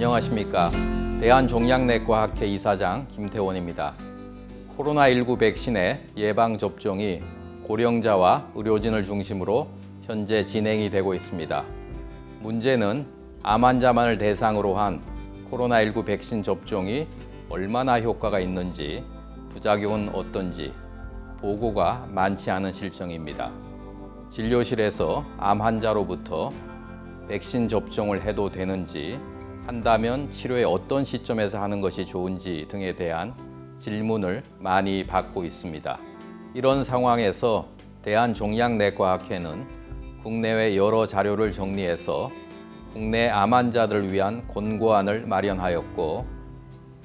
안녕하십니까. 대한종양내과학회 이사장 김태원입니다. 코로나19 백신의 예방접종이 고령자와 의료진을 중심으로 현재 진행이 되고 있습니다. 문제는 암 환자만을 대상으로 한 코로나19 백신 접종이 얼마나 효과가 있는지, 부작용은 어떤지 보고가 많지 않은 실정입니다. 진료실에서 암 환자로부터 백신 접종을 해도 되는지, 한다면 치료의 어떤 시점에서 하는 것이 좋은지 등에 대한 질문을 많이 받고 있습니다. 이런 상황에서 대한종양내과학회는 국내외 여러 자료를 정리해서 국내 암 환자들을 위한 권고안을 마련하였고,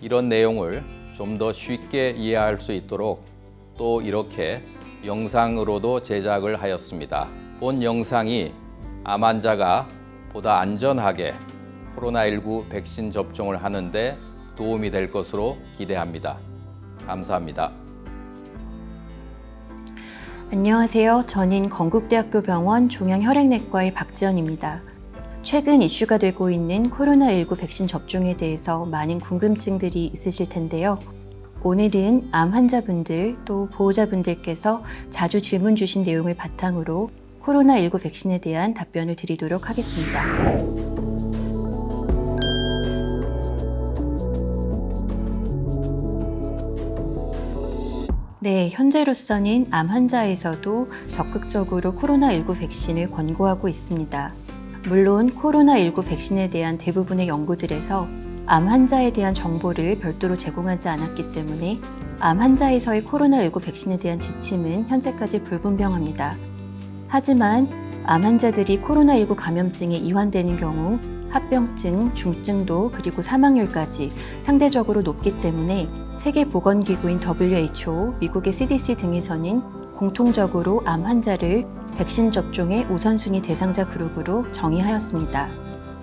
이런 내용을 좀 더 쉽게 이해할 수 있도록 또 이렇게 영상으로도 제작을 하였습니다. 본 영상이 암 환자가 보다 안전하게 코로나19 백신 접종을 하는데 도움이 될 것으로 기대합니다. 감사합니다. 안녕하세요. 저는 건국대학교 병원 종양혈액내과의 박지연입니다. 최근 이슈가 되고 있는 코로나19 백신 접종에 대해서 많은 궁금증들이 있으실 텐데요. 오늘은 암 환자분들 또 보호자분들께서 자주 질문 주신 내용을 바탕으로 코로나19 백신에 대한 답변을 드리도록 하겠습니다. 네, 현재로서는 암 환자에서도 적극적으로 코로나19 백신을 권고하고 있습니다. 물론 코로나19 백신에 대한 대부분의 연구들에서 암 환자에 대한 정보를 별도로 제공하지 않았기 때문에 암 환자에서의 코로나19 백신에 대한 지침은 현재까지 불분명합니다. 하지만 암 환자들이 코로나19 감염증에 이완되는 경우 합병증, 중증도 그리고 사망률까지 상대적으로 높기 때문에 세계보건기구인 WHO, 미국의 CDC 등에서는 공통적으로 암 환자를 백신 접종의 우선순위 대상자 그룹으로 정의하였습니다.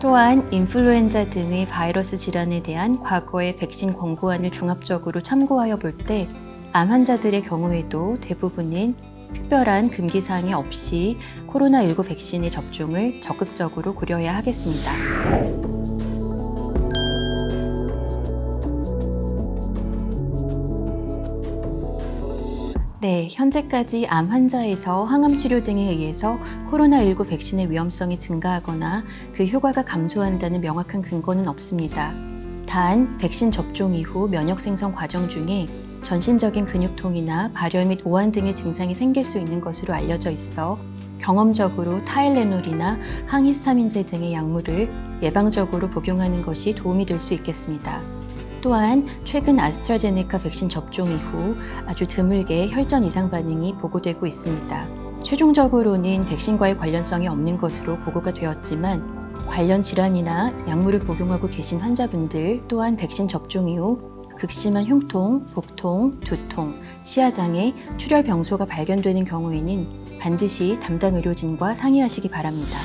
또한 인플루엔자 등의 바이러스 질환에 대한 과거의 백신 권고안을 종합적으로 참고하여 볼 때 암 환자들의 경우에도 대부분은 특별한 금기사항이 없이 코로나19 백신의 접종을 적극적으로 고려해야 하겠습니다. 네, 현재까지 암 환자에서 항암 치료 등에 의해서 코로나19 백신의 위험성이 증가하거나 그 효과가 감소한다는 명확한 근거는 없습니다. 단, 백신 접종 이후 면역 생성 과정 중에 전신적인 근육통이나 발열 및 오한 등의 증상이 생길 수 있는 것으로 알려져 있어 경험적으로 타일레놀이나 항히스타민제 등의 약물을 예방적으로 복용하는 것이 도움이 될 수 있겠습니다. 또한 최근 아스트라제네카 백신 접종 이후 아주 드물게 혈전 이상 반응이 보고되고 있습니다. 최종적으로는 백신과의 관련성이 없는 것으로 보고가 되었지만 관련 질환이나 약물을 복용하고 계신 환자분들 또한 백신 접종 이후 극심한 흉통, 복통, 두통, 시야장애, 출혈 병소가 발견되는 경우에는 반드시 담당 의료진과 상의하시기 바랍니다.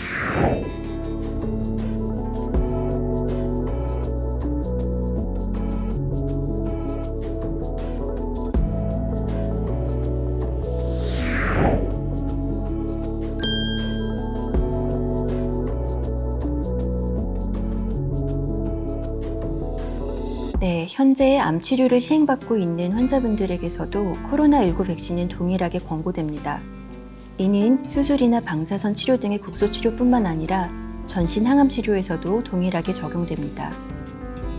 네, 현재 암 치료를 시행받고 있는 환자분들에게서도 코로나19 백신은 동일하게 권고됩니다. 이는 수술이나 방사선 치료 등의 국소 치료뿐만 아니라 전신 항암 치료에서도 동일하게 적용됩니다.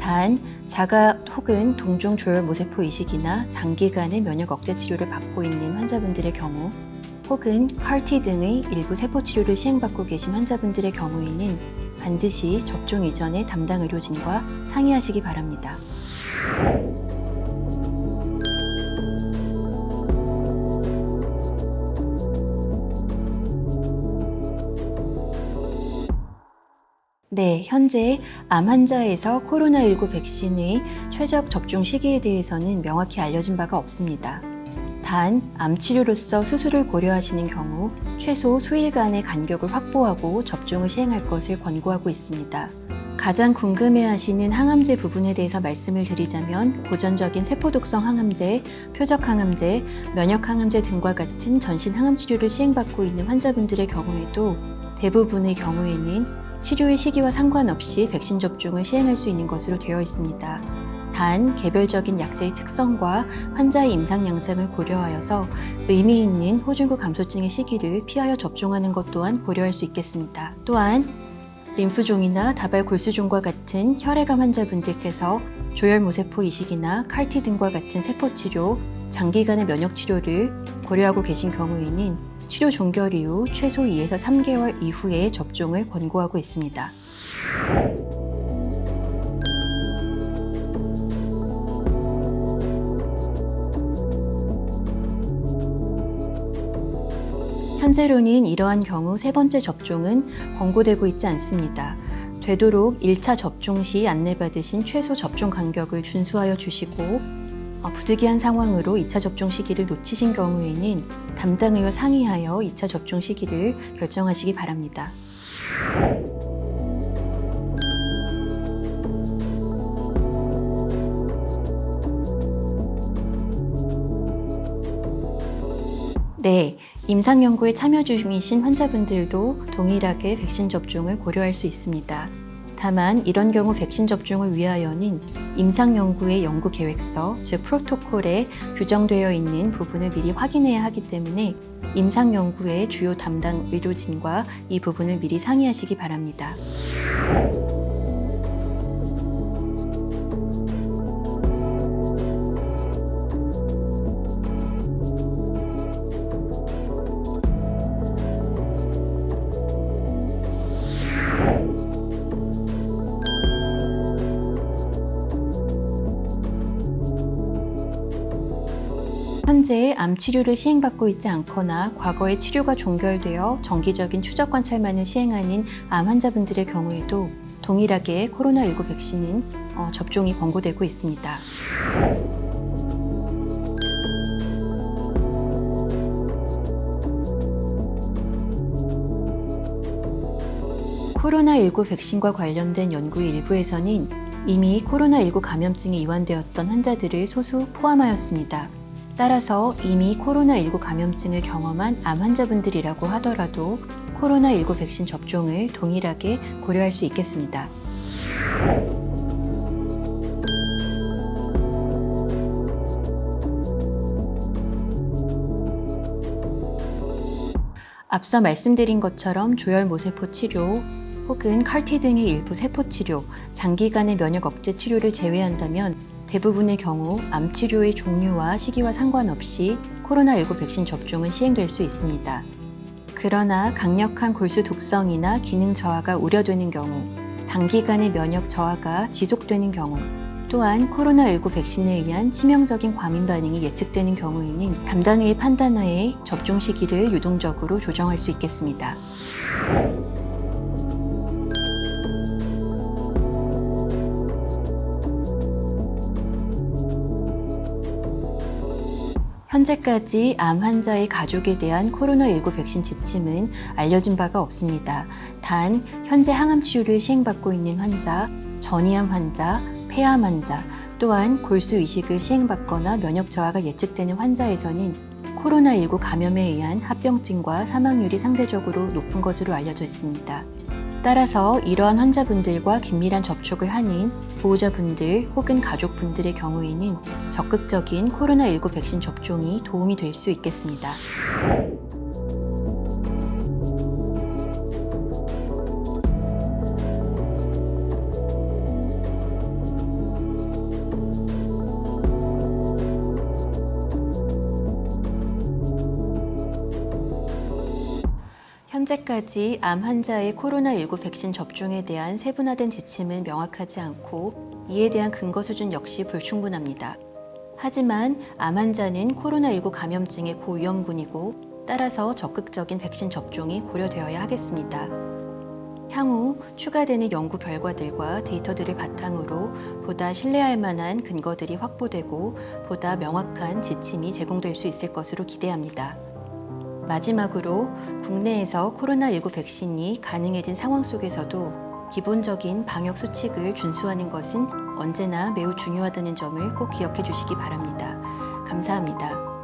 단, 자가 혹은 동종 조혈 모세포 이식이나 장기간의 면역 억제 치료를 받고 있는 환자분들의 경우 혹은 CAR-T 등의 일부 세포 치료를 시행받고 계신 환자분들의 경우에는 반드시 접종 이전에 담당 의료진과 상의하시기 바랍니다. 네, 현재 암 환자에서 코로나19 백신의 최적 접종 시기에 대해서는 명확히 알려진 바가 없습니다. 단, 암 치료로서 수술을 고려하시는 경우 최소 수일간의 간격을 확보하고 접종을 시행할 것을 권고하고 있습니다. 가장 궁금해하시는 항암제 부분에 대해서 말씀을 드리자면 고전적인 세포독성 항암제, 표적 항암제, 면역 항암제 등과 같은 전신 항암 치료를 시행받고 있는 환자분들의 경우에도 대부분의 경우에는 치료의 시기와 상관없이 백신 접종을 시행할 수 있는 것으로 되어 있습니다. 단, 개별적인 약제의 특성과 환자의 임상 양상을 고려하여서 의미 있는 호중구 감소증의 시기를 피하여 접종하는 것 또한 고려할 수 있겠습니다. 또한 림프종이나 다발 골수종과 같은 혈액암 환자분들께서 조혈모세포 이식이나 칼티 등과 같은 세포치료, 장기간의 면역치료를 고려하고 계신 경우에는 치료 종결 이후 최소 2에서 3개월 이후에 접종을 권고하고 있습니다. 현재로는 이러한 경우 세 번째 접종은 권고되고 있지 않습니다. 되도록 1차 접종 시 안내받으신 최소 접종 간격을 준수하여 주시고 부득이한 상황으로 2차 접종 시기를 놓치신 경우에는 담당 의와 상의하여 2차 접종 시기를 결정하시기 바랍니다. 네, 임상연구에 참여 중이신 환자분들도 동일하게 백신 접종을 고려할 수 있습니다. 다만 이런 경우 백신 접종을 위하여는 임상연구의 연구 계획서, 즉 프로토콜에 규정되어 있는 부분을 미리 확인해야 하기 때문에 임상연구의 주요 담당 의료진과 이 부분을 미리 상의하시기 바랍니다. 현재 암 치료를 시행받고 있지 않거나 과거에 치료가 종결되어 정기적인 추적 관찰만을 시행하는 암 환자분들의 경우에도 동일하게 코로나19 백신은 접종이 권고되고 있습니다. 코로나19 백신과 관련된 연구의 일부에서는 이미 코로나19 감염증에 이완되었던 환자들을 소수 포함하였습니다. 따라서 이미 코로나19 감염증을 경험한 암 환자분들이라고 하더라도 코로나19 백신 접종을 동일하게 고려할 수 있겠습니다. 앞서 말씀드린 것처럼 조혈모세포 치료 혹은 칼티 등의 일부 세포 치료, 장기간의 면역 억제 치료를 제외한다면 대부분의 경우 암 치료의 종류와 시기와 상관없이 코로나19 백신 접종은 시행될 수 있습니다. 그러나 강력한 골수 독성이나 기능 저하가 우려되는 경우, 단기간의 면역 저하가 지속되는 경우, 또한 코로나19 백신에 의한 치명적인 과민 반응이 예측되는 경우에는 담당의의 판단하에 접종 시기를 유동적으로 조정할 수 있겠습니다. 현재까지 암 환자의 가족에 대한 코로나19 백신 지침은 알려진 바가 없습니다. 단, 현재 항암 치료를 시행받고 있는 환자, 전이암 환자, 폐암 환자, 또한 골수 이식을 시행받거나 면역 저하가 예측되는 환자에서는 코로나19 감염에 의한 합병증과 사망률이 상대적으로 높은 것으로 알려져 있습니다. 따라서 이러한 환자분들과 긴밀한 접촉을 하는 보호자분들 혹은 가족분들의 경우에는 적극적인 코로나19 백신 접종이 도움이 될 수 있겠습니다. 현재까지 암 환자의 코로나19 백신 접종에 대한 세분화된 지침은 명확하지 않고 이에 대한 근거 수준 역시 불충분합니다. 하지만 암 환자는 코로나19 감염증의 고위험군이고 따라서 적극적인 백신 접종이 고려되어야 하겠습니다. 향후 추가되는 연구 결과들과 데이터들을 바탕으로 보다 신뢰할 만한 근거들이 확보되고 보다 명확한 지침이 제공될 수 있을 것으로 기대합니다. 마지막으로 국내에서 코로나19 백신이 가능해진 상황 속에서도 기본적인 방역 수칙을 준수하는 것은 언제나 매우 중요하다는 점을 꼭 기억해 주시기 바랍니다. 감사합니다.